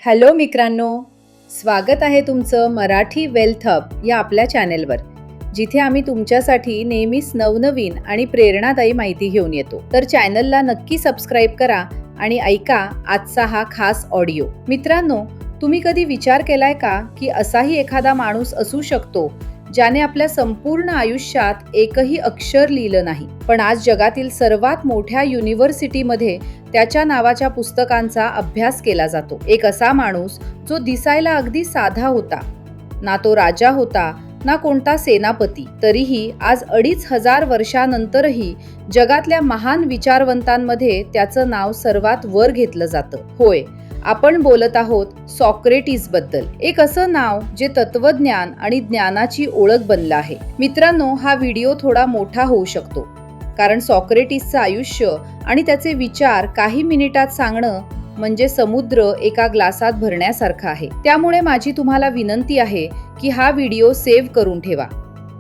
Hello मित्रांनो, स्वागत आहे तुमचं मराठी वेल्थ हब या आपल्या चॅनेलवर, जिथे आम्ही तुमच्यासाठी नेहमीच नवनवीन आणि प्रेरणादायी माहिती घेऊन येतो. तर चॅनलला नक्की सबस्क्राईब करा आणि ऐका आजचा हा खास ऑडिओ. मित्रांनो, तुम्ही कधी विचार केलाय का की असाही एखादा माणूस असू शकतो ज्याने आपल्या संपूर्ण आयुष्यात एकही अक्षर लिहिलं नाही, पण आज जगातील सर्वात मोठ्या युनिव्हर्सिटीमध्ये त्याच्या नावाच्या पुस्तकांचा अभ्यास केला जातो. एक असा माणूस जो दिसायला अगदी साधा होता, ना तो राजा होता ना कोणता सेनापती, तरीही आज 2500 वर्षानंतरही जगातल्या महान विचारवंतांमध्ये त्याचं नाव सर्वात वर घेतलं जातं. होय, आपण बोलत आहोत सॉक्रेटिस बद्दल. एक असं नाव जे तत्वज्ञान आणि ज्ञानाची ओळख बनलं आहे. मित्रांनो, हा व्हिडिओ थोडा मोठा होऊ शकतो, कारण सॉक्रेटिसचं आयुष्य आणि त्याचे विचार काही मिनिटात सांगणं म्हणजे समुद्र एका ग्लासात भरण्यासारखं आहे. त्यामुळे माझी तुम्हाला विनंती आहे की हा व्हिडिओ सेव्ह करून ठेवा,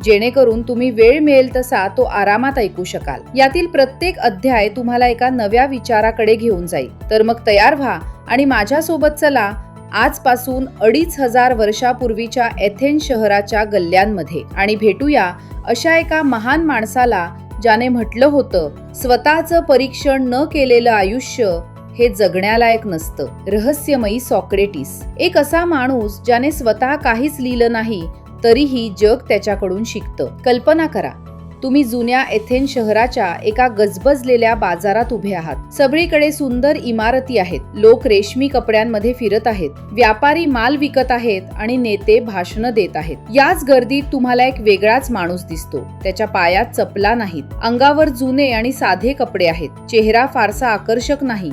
जेणेकरून तुम्ही वेळ मिळेल तसा तो आरामात ऐकू शकाल. यातील प्रत्येक अध्याय तुम्हाला एका नव्या विचाराकडे घेऊन जाईल. तर मग तयार व्हा आणि माझ्यासोबत चला आजपासून 2500 वर्षापूर्वीच्या एथेन्स शहराच्या गल्ल्यांमध्ये आणि भेटूया अशा एका महान माणसाला ज्याने म्हटलं होतं, स्वतःचं परीक्षण न केलेलं आयुष्य हे जगण्यालायक नसतं. रहस्यमयी सॉक्रेटिस, एक असा माणूस ज्याने स्वतः काहीच लिहिलं नाही तरीही जग त्याच्याकडून शिकतं. कल्पना करा, तुम्ही जुन्या एथेन्स शहराच्या एका गजबजलेल्या बाजारात उभे आहात. सगळीकडे सुंदर इमारती आहेत, लोक रेशमी कपड्यांमध्ये फिरत आहेत, व्यापारी माल विकत आहेत आणि नेते भाषणं देत आहेत. याच गर्दीत तुम्हाला एक वेगळाच माणूस दिसतो. त्याच्या पायात चपला नाहीत, अंगावर जुने आणि साधे कपडे आहेत, चेहरा फारसा आकर्षक नाही,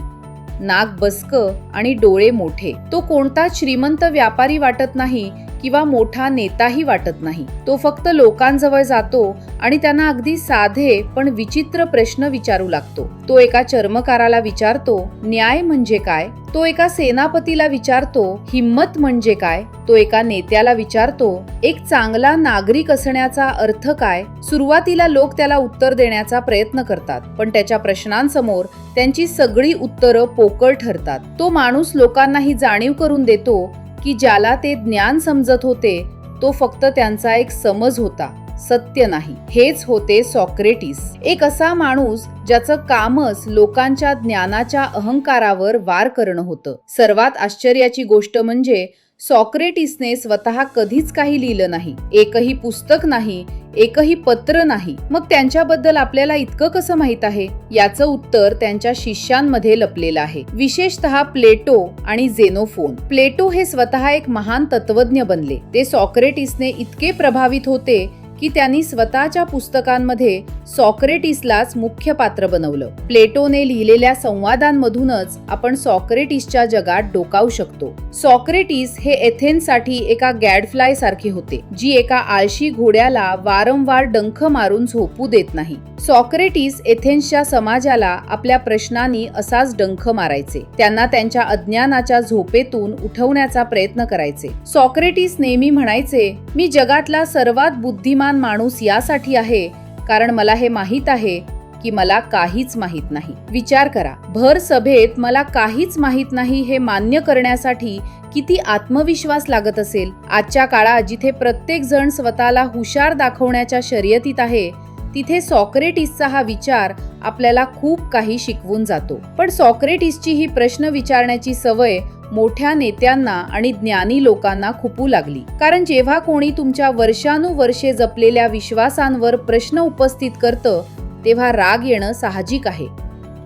नाक बसकं आणि डोळे मोठे. तो कोणताच श्रीमंत व्यापारी वाटत नाही किंवा मोठा नेताही वाटत नाही. तो फक्त लोकांजवळ जातो आणि त्यांना अगदी साधे पण विचित्र प्रश्न विचारू लागतो. तो एका चर्मकाराला विचारतो, न्याय म्हणजे काय? तो एका सेनापतीला विचारतो, हिम्मत म्हणजे काय? तो एका नेत्याला विचारतो, एक चांगला नागरिक असण्याचा अर्थ काय? सुरुवातीला लोक त्याला उत्तर देण्याचा प्रयत्न करतात, पण त्याच्या प्रश्नांसमोर त्यांची सगळी उत्तरं पोकळ ठरतात. तो माणूस लोकांना ही जाणीव करून देतो की ज्याला ते ज्ञान समजत होते तो फक्त त्यांचा एक समज होता, सत्य नाही. हेच होते सॉक्रेटिस, एक असा माणूस ज्याचं कामच लोकांच्या ज्ञानाच्या अहंकारावर वार करणं होतं. सर्वात आश्चर्याची गोष्ट म्हणजे सॉक्रेटिसने स्वतः कधीच काही लिहिलं नाही, एकही पुस्तक नाही, एकही पत्र नाही. मग त्यांच्याबद्दल आपल्याला इतकं कसं माहित आहे? याचं उत्तर त्यांच्या शिष्यांमध्ये लपलेलं आहे, विशेषतः प्लेटो आणि झेनोफोन. प्लेटो हे स्वतः एक महान तत्वज्ञ बनले. ते सॉक्रेटिसने इतके प्रभावित होते की त्यांनी स्वतःच्या पुस्तकांमध्ये सॉक्रेटिसलाच मुख्य पात्र बनवलं. प्लेटोने लिहिलेल्या संवादांमधूनच आपण सॉक्रेटिसच्या जगात डोकावू शकतो. सॉक्रेटिस हे एथेन्ससाठी एका गॅडफ्लाय सारखे होते, जी एका आळशी घोड्याला वारंवार डंख मारून झोपू देत नाही. सॉक्रेटिस एथेन्सच्या समाजाला आपल्या प्रश्नांनी असाच डंख मारायचे, त्यांना त्यांच्या अज्ञानाच्या झोपेतून उठवण्याचा प्रयत्न करायचे. सॉक्रेटिस नेहमी म्हणायचे, मी जगातला सर्वात बुद्धिमान माणूस यासाठी आहे कारण मला हे माहित आहे की मला काहीच माहित नाही. विचार करा, भर सभेत मला काहीच माहित नाही हे मान्य करण्यासाठी किती आत्मविश्वास लागत असेल. आजच्या काळात जिथे प्रत्येक जण स्वतःला हुशार दाखवण्याच्या शर्यतीत आहे, तिथे सॉक्रेटिसचा हा विचार आपल्याला खूप काही शिकवून जातो. पण सॉक्रेटिसची ही प्रश्न विचारण्याची सवय मोठ्या नेत्यांना आणि ज्ञानी लोकांना खूपू लागली. कारण जेव्हा कोणी तुमच्या वर्षानुवर्षे जपलेल्या विश्वासांवर प्रश्न उपस्थित करतं, तेव्हा राग येणं साहजिक आहे.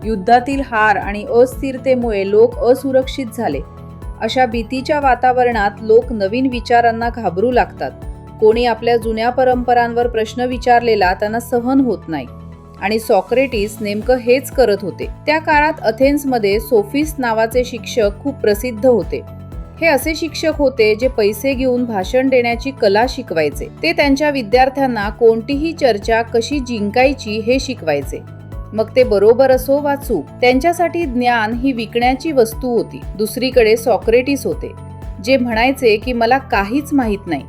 युद्धातील हार आणि अस्थिरतेमुळे लोक असुरक्षित झाले. अशा भीतीच्या वातावरणात लोक नवीन विचारांना घाबरू लागतात. कोणी आपल्या जुन्या परंपरांवर प्रश्न विचारलेला त्यांना सहन होत नाही, आणि सॉक्रेटिस नेमकं हेच करत होते. त्या काळात अथेन्समध्ये सोफिस्ट नावाचे शिक्षक खूप प्रसिद्ध होते. हे असे शिक्षक होते जे पैसे घेऊन भाषण देण्याची कला शिकवायचे. ते त्यांच्या विद्यार्थ्यांना कोणतीही चर्चा कशी जिंकायची हे शिकवायचे, मग ते बरोबर असो वा चूक. त्यांच्यासाठी ज्ञान ही विकण्याची वस्तू होती. दुसरीकडे सॉक्रेटिस होते, जे म्हणायचे की मला काहीच माहित नाही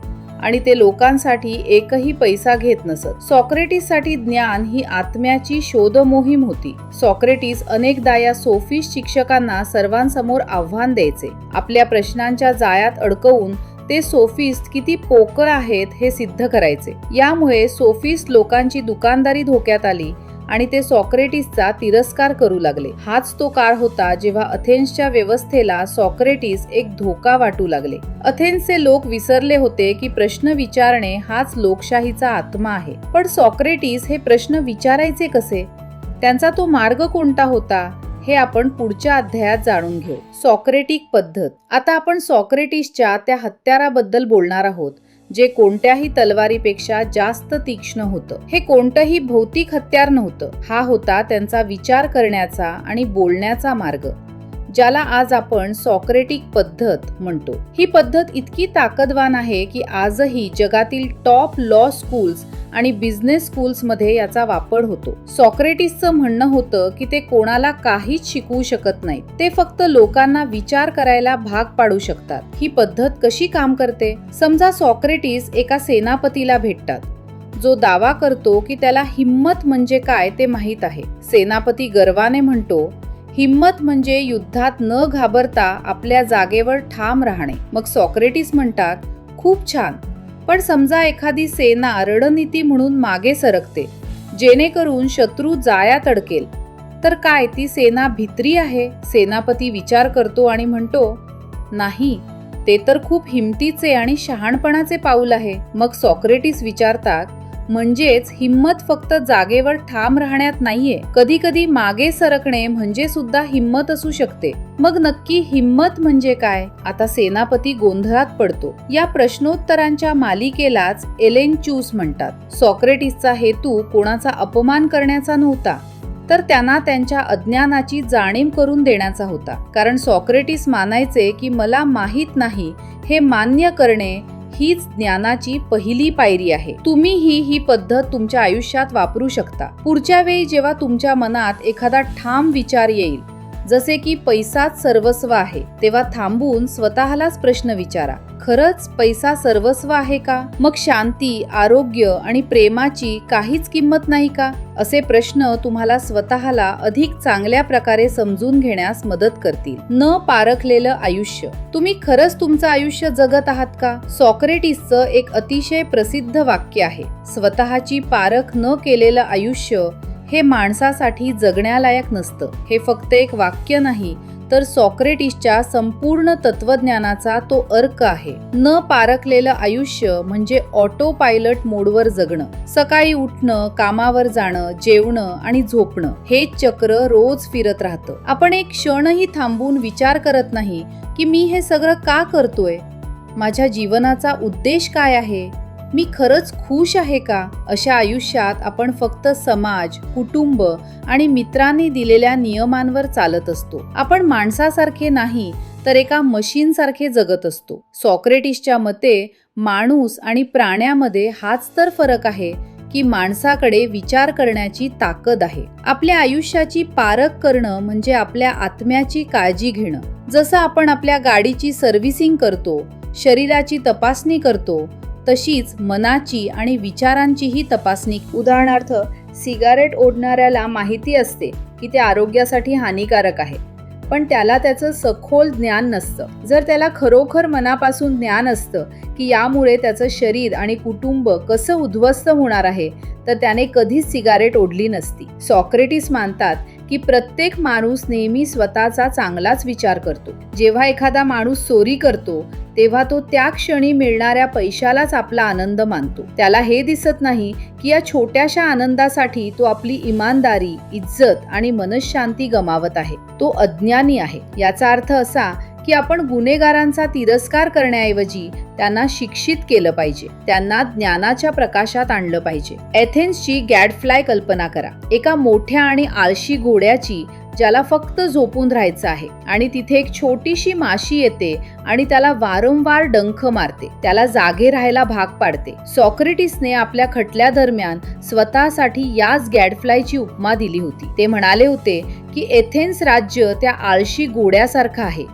आणि ते लोकांसाठी एकही पैसा घेत नसत. सॉक्रेटिससाठी ज्ञान ही आत्म्याची शोध मोहीम होती. सॉक्रेटिस अनेकदा या सोफिस्ट शिक्षकांना सर्वांसमोर आव्हान द्यायचे. आपल्या प्रश्नांच्या जाळ्यात अडकवून ते सोफिस्ट किती पोकळ आहेत हे सिद्ध करायचे. यामुळे सोफिस्ट लोकांची दुकानदारी धोक्यात आली आणि ते सॉक्रेटिसचा तिरस्कार करू लागले. हाच तो काळ होता जेव्हा अथेन्सच्या व्यवस्थेला सॉक्रेटिस एक धोका वाटू लागले. अथेन्सचे लोक विसरले होते की प्रश्न विचारणे हाच लोकशाहीचा आत्मा आहे. पण सॉक्रेटिस हे प्रश्न विचारायचे कसे? त्यांचा तो मार्ग कोणता होता हे आपण पुढच्या अध्यायात जाणून घेऊ. सॉक्रेटिक पद्धत. आता आपण सॉक्रेटिसच्या त्या हत्याराबद्दल बोलणार आहोत जे कोणत्याही तलवारीपेक्षा जास्त तीक्ष्ण होतं. हे कोणतंही भौतिक हत्यार नव्हतं. हा होता त्यांचा विचार करण्याचा आणि बोलण्याचा मार्ग, ज्याला आज आपण सॉक्रेटिक पद्धत म्हणतो. ही पद्धत इतकी ताकदवान आहे की आजही जगातील टॉप लॉ स्कूल्स आणि बिझनेस स्कूल्समध्ये याचा वापर होतो. सॉक्रेटिसचं म्हणणं होतं की ते कोणाला काहीच शिकवू शकत नाहीत, ते फक्त लोकांना विचार करायला भाग पाडू शकतात. ही पद्धत कशी काम करते? समजा सॉक्रेटिस एका सेनापतीला भेटतात जो दावा करतो की त्याला हिम्मत म्हणजे काय ते माहीत आहे. सेनापती गर्वाने म्हणतो, हिम्मत म्हणजे युद्धात न घाबरता आपल्या जागेवर ठाम राहणे. मग सॉक्रेटिस म्हणतात, खूप छान, पण समजा एखादी सेना रणनीती म्हणून मागे सरकते जेणेकरून शत्रू जाळ्यात अडकेल, तर काय ती सेना भित्री आहे? सेनापती विचार करतो आणि म्हणतो, नाही, ते तर खूप हिमतीचे आणि शहाणपणाचे पाऊल आहे. मग सॉक्रेटिस विचारतात, म्हणजेच हिम्मत फक्त जागेवर ठाम राहण्यात नाहीये, कधी कधी मागे सरकणे म्हणजे सुद्धा हिम्मत असू शकते. मग नक्की हिम्मत म्हणजे काय? आता सेनापती गोंधळात पडतो. या प्रश्नोत्तरांच्या मालिकेलाच एलेंचूस म्हणतात. सॉक्रेटिसचा हेतू कोणाचा अपमान करण्याचा नव्हता, तर त्यांना त्यांच्या अज्ञानाची जाणीव करून देण्याचा होता. कारण सॉक्रेटिस मानायचे की मला माहीत नाही हे मान्य करणे हीच ज्ञानाची पहिली पायरी आहे. तुम्हीही ही पद्धत तुमच्या आयुष्यात वापरू शकता. पुढच्या वेळी जेव्हा तुमच्या मनात एखादा ठाम विचार येईल, जसे की पैसाच सर्वस्व आहे, तेव्हा थांबून स्वतःलाच प्रश्न विचारा, खरंच पैसा सर्वस्व आहे का? मग शांती, आरोग्य आणि प्रेमाची काहीच किंमत नाही का? असे प्रश्न तुम्हाला स्वतःला अधिक चांगल्या प्रकारे समजून घेण्यास मदत करतील. न पारखलेलं आयुष्य. तुम्ही खरंच तुमचं आयुष्य जगत आहात का? सॉक्रेटिसचं एक अतिशय प्रसिद्ध वाक्य आहे, स्वतःची पारख न केलेलं आयुष्य हे माणसासाठी जगण्यालायक नसतं. हे फक्त एक वाक्य नाही, तर सॉक्रेटिसच्या संपूर्ण तत्वज्ञानाचा तो अर्क आहे. न पारखलेलं आयुष्य म्हणजे ऑटो पायलट मोडवर जगणं. सकाळी उठणं, कामावर जाणं, जेवणं आणि झोपणं, हेच चक्र रोज फिरत राहतं. आपण एक क्षणही थांबून विचार करत नाही की मी हे सगळं का करतोय, माझ्या जीवनाचा उद्देश काय आहे, मी खरंच खुश आहे का? अशा आयुष्यात आपण फक्त समाज, कुटुंब आणि मित्रांनी दिलेल्या नियमांवर चालत असतो. आपण माणसासारखे नाही, तर एका मशीनसारखे जगत असतो. सॉक्रेटिसच्या मते माणूस आणि प्राण्यामध्ये हाच तर फरक आहे की माणसाकडे विचार करण्याची ताकद आहे. आपल्या आयुष्याची पारख करणं म्हणजे आपल्या आत्म्याची काळजी घेणं. जसं आपण आपल्या गाडीची सर्व्हिसिंग करतो, शरीराची तपासणी करतो, तशीच मनाची आणि विचारांचीही तपासणी. उदाहरणार्थ, सिगारेट ओढणाऱ्याला माहिती असते की ते आरोग्यासाठी हानिकारक आहे, पण त्याला त्याचं सखोल ज्ञान नसतं. जर त्याला खरोखर मनापासून ज्ञान असतं की यामुळे त्याचं शरीर आणि कुटुंब कसं उद्ध्वस्त होणार आहे, तर त्याने कधीच सिगारेट ओढली नसती. सॉक्रेटिस मानतात की प्रत्येक माणूस नेहमी स्वतःचा चांगलाच विचार करतो. जेव्हा एखादा माणूस चोरी करतो तेव्हा तो त्या क्षणी मिळणाऱ्या पैशालाच आपला आनंद मानतो. त्याला हे दिसत नाही की या छोट्याशा आनंदासाठी तो आपली इमानदारी, इज्जत आणि मनःशांती गमावत आहे. तो अज्ञानी आहे. याचा अर्थ असा की आपण गुन्हेगारांचा तिरस्कार करण्याऐवजी त्यांना शिक्षित केलं पाहिजे, त्यांना ज्ञानाच्या प्रकाशात आणलं पाहिजे. एथेन्सची गॅडफ्लाय कल्पना करा. एका मोठ्या आणि आळशी घोड्याची, ज्याला फक्त झोपून राहायचं आहे, आणि तिथे एक छोटीशी माशी येते आणि त्याला वारंवार डंख मारते, त्याला जागे राहायला भाग पाडते. सॉक्रेटिसने आपल्या खटल्या दरम्यान स्वतःसाठी याच गॅडफ्लायची उपमा दिली होती. ते म्हणाले होते की एथेन्स राज्य त्या आळशी घोड्यासारखं आहे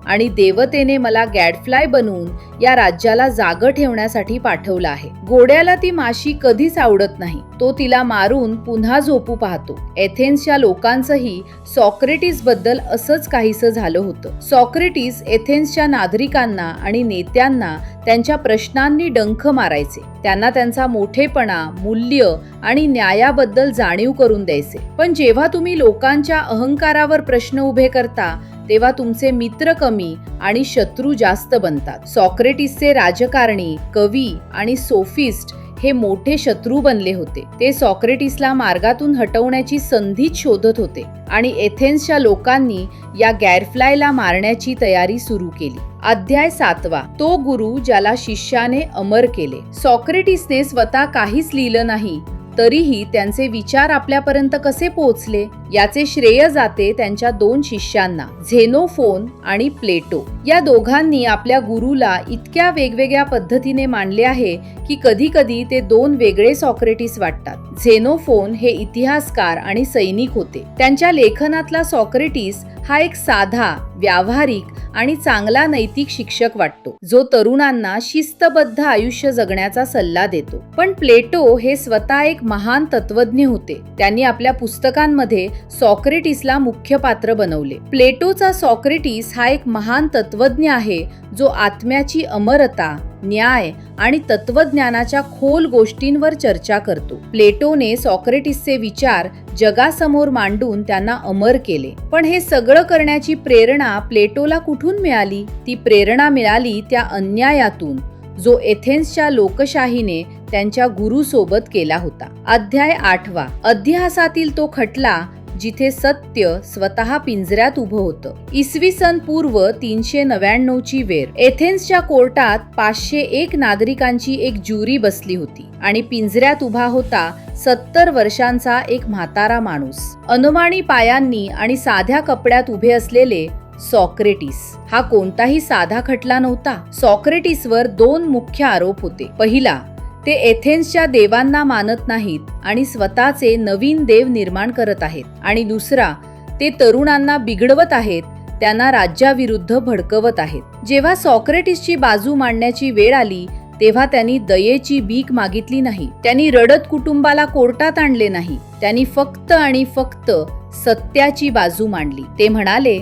आणि देवतेने मला गॅडफ्लाय बनवून या राज्याला जागं ठेवण्यासाठी पाठवलं आहे. घोड्याला ती माशी कधीच आवडत नाही. तो तिला मारून पुन्हा झोपू पाहतो. एथेन्सच्या लोकांचंही सॉक्रेटिस बद्दल असंच काहीसं झालं होतं. सॉक्रेटिस एथेन्सच्या नागरिकांना आणि नेत्यांना त्यांच्या प्रश्नांनी डंख मारायचे. त्यांना त्यांचा मोठेपणा, मूल्य आणि न्यायाबद्दल जाणीव करून द्यायचे. पण जेव्हा तुम्ही लोकांच्या अहंकारावर प्रश्न उभे करता तेव्हा तुमचे मित्र कमी आणि शत्रू जास्त बनतात. सॉक्रेटिसचे राजकारणी, कवी आणि सोफिस्ट हे मोठे शत्रू बनले होते. ते सॉक्रेटिसला मार्गातून हटवण्याची संधीच शोधत होते आणि एथेन्सच्या लोकांनी या गॅरफ्लायला मारण्याची तयारी सुरू केली. अध्याय 7. तो गुरु ज्याला शिष्याने अमर केले. सॉक्रेटिसने स्वतः काहीच लिहिलं नाही, तरीही त्यांचे विचार आपल्यापर्यंत कसे पोहोचले याचे श्रेय जाते त्यांच्या 2 शिष्यांना, झेनोफोन आणि प्लेटो. या दोघांनी आपल्या गुरुला इतक्या वेगवेगळ्या पद्धतीने मांडले आहे की कधी कधी ते 2 वेगळे सॉक्रेटिस वाटतात. झेनोफोन हे इतिहासकार आणि सैनिक होते. त्यांच्या लेखनातला सॉक्रेटिस हा एक साधा, व्यावहारिक आणि चांगला नैतिक शिक्षक वाटतो, जो तरुणांना शिस्तबद्ध आयुष्य जगण्याचा सल्ला देतो. पण प्लेटो हे स्वतः एक महान तत्वज्ञ होते. त्यांनी आपल्या पुस्तकांमध्ये सॉक्रेटिसला मुख्य पात्र बनवले. प्लेटोचा सॉक्रेटिस हा एक महान तत्वज्ञ आहे, जो आत्म्याची अमरता, न्याय आणि तत्वज्ञानाच्या खोल गोष्टींवर चर्चा करतो. प्लेटोने सॉक्रेटिसचे विचार जगासमोर मांडून त्यांना अमर केले. पण हे सगळं करण्याची प्रेरणा प्लेटोला कुठून मिळाली? ती प्रेरणा मिळाली त्या अन्यायातून, जो एथेन्सच्या लोकशाहीने त्यांच्या गुरुसोबत केला होता. अध्याय 8. इतिहासातील तो खटला जिथे सत्य स्वतः पिंजऱ्यात उभं होतं. इसवी सन पूर्व 399 ची वेळ. एथेन्सच्या कोर्टात 501 नागरिकांची एक ज्युरी बसली होती आणि पिंजऱ्यात उभा होता 70 वर्षांचा एक म्हातारा माणूस. अनवाणी पायांनी आणि साध्या कपड्यात उभे असलेले सॉक्रेटिस. हा कोणताही साधा खटला नव्हता. सॉक्रेटिसवर 2 मुख्य आरोप होते. पहिला, ते एथेन्सच्या देवांना मानत नाहीत आणि स्वतःचे नवीन देव निर्माण करत आहेत. आणि दुसरा, ते तरुणांना बिघडवत आहेत, त्यांना राज्याविरुद्ध भडकवत आहेत. जेव्हा सॉक्रेटिसची बाजू मांडण्याची वेळ आली तेव्हा त्यांनी दयेची भीक मागितली नाही. त्यांनी रडत कुटुंबाला कोर्टात आणले नाही. त्यांनी फक्त आणि फक्त सत्याची बाजू मांडली. ते म्हणाले,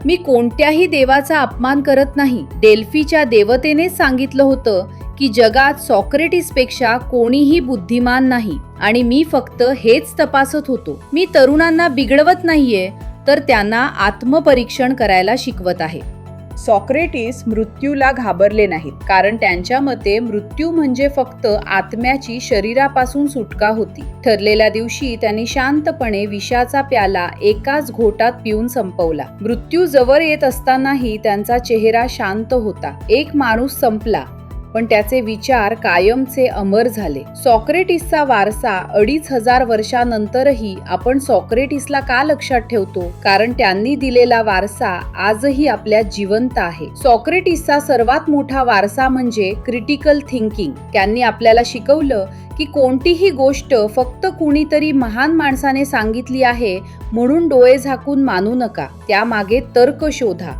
मी कोणत्याही देवाचा अपमान करत नाही. डेल्फीच्या देवतेनेच सांगितलं होतं की जगात सॉक्रेटिसपेक्षा कोणीही बुद्धिमान नाही आणि मी फक्त हेच तपासत होतो. मी तरुणांना बिघडवत नाहीये, तर त्यांना आत्मपरीक्षण करायला शिकवत आहे. सॉक्रेटिस मृत्यूला घाबरले नाहीत, कारण त्यांच्या मते मृत्यू म्हणजे फक्त आत्म्याची शरीरापासून सुटका होती. ठरलेल्या दिवशी त्यांनी शांतपणे विषाचा प्याला एकाच घोटात पिऊन संपवला. मृत्यू जवळ येत असतानाही त्यांचा चेहरा शांत होता. एक माणूस संपला, पण त्याचे विचार कायमचे अमर झाले. सॉक्रेटिसचा वारसा 2500 वर्षांनंतरही आपण सॉक्रेटिसला का लक्षात ठेवतो? कारण त्यांनी दिलेला वारसा आजही आपल्यात जिवंत आहे. सॉक्रेटिसचा सर्वात मोठा वारसा म्हणजे क्रिटिकल थिंकिंग. त्यांनी आपल्याला शिकवलं की कोणतीही गोष्ट फक्त कुणीतरी महान माणसाने सांगितली आहे म्हणून डोळे झाकून मानू नका. त्यामागे तर्क शोधा,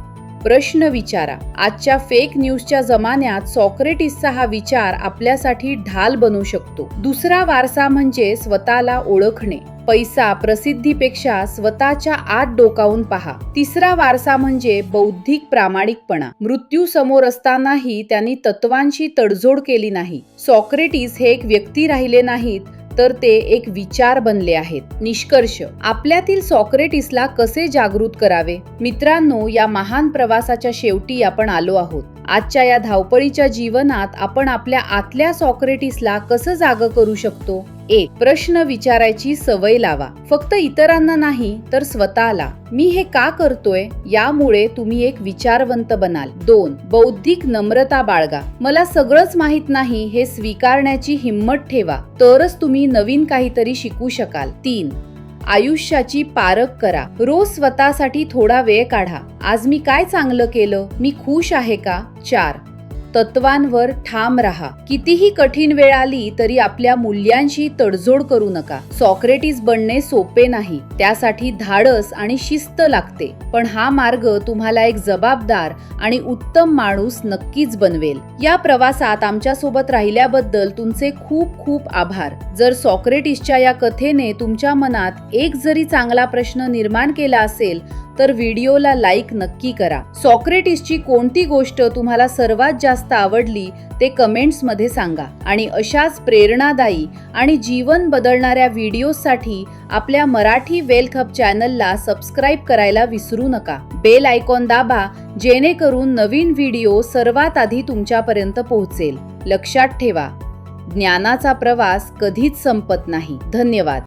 प्रश्न विचारा. आजच्या फेक न्यूजच्या जमान्यात सॉक्रेटिसचा हा विचार आपल्यासाठी ढाल बनू शकतो. दुसरा वारसा म्हणजे स्वतःला ओळखणे. पैसा, प्रसिद्धीपेक्षा स्वतःच्या आत डोकावून पहा. तिसरा वारसा म्हणजे बौद्धिक प्रामाणिकपणा. मृत्यू समोर असतानाही त्यांनी तत्वांशी तडजोड केली नाही. सॉक्रेटिस हे एक व्यक्ती राहिले नाहीत, तर ते एक विचार बनले आहेत. निष्कर्ष, आपल्यातील सॉक्रेटिसला कसे जागृत करावे? मित्रांनो, या महान प्रवासाच्या शेवटी आपण आलो आहोत. आजच्या या धावपळीच्या जीवनात आपण आपल्या आतल्या सॉक्रेटिसला कसं जागं करू शकतो? 1. प्रश्न विचारायची सवय लावा. फक्त इतरांना नाही, तर स्वतःला. मी हे का करतोय? यामुळे तुम्ही एक विचारवंत बनाल. 2. बौद्धिक नम्रता बाळगा. मला सगळंच माहित नाही हे स्वीकारण्याची हिंमत ठेवा, तरच तुम्ही नवीन काहीतरी शिकू शकाल. 3. आयुष्याची पारख करा. रोज स्वतःसाठी थोडा वेळ काढा. आज मी काय चांगलं केलं? मी खुश आहे का? 4. तत्वांवर ठाम राहा. कितीही कठीण वेळ आली तरी आपल्या मूल्यांशी तडजोड करू नका. सॉक्रेटिस बनणे सोपे नाही, त्यासाठी धाडस आणि शिस्त लागते. पण हा मार्ग तुम्हाला एक जबाबदार आणि उत्तम माणूस नक्कीच बनवेल. या प्रवासात आमच्या सोबत राहिल्याबद्दल तुमचे खूप खूप आभार. जर सॉक्रेटिसच्या या कथेने तुमच्या मनात एक जरी चांगला प्रश्न निर्माण केला असेल तर व्हिडिओला लाईक नक्की करा. सॉक्रेटिसची कोणती गोष्ट तुम्हाला सर्वात जास्त आवडली ते कमेंट्समध्ये सांगा. आणि अशाच प्रेरणादायी आणि जीवन बदलणाऱ्या व्हिडिओसाठी आपल्या मराठी वेल्थ हब चॅनलला सबस्क्राईब करायला विसरू नका. बेल आयकॉन दाबा, जेणेकरून नवीन व्हिडिओ सर्वात आधी तुमच्यापर्यंत पोहोचेल. लक्षात ठेवा, ज्ञानाचा प्रवास कधीच संपत नाही. धन्यवाद.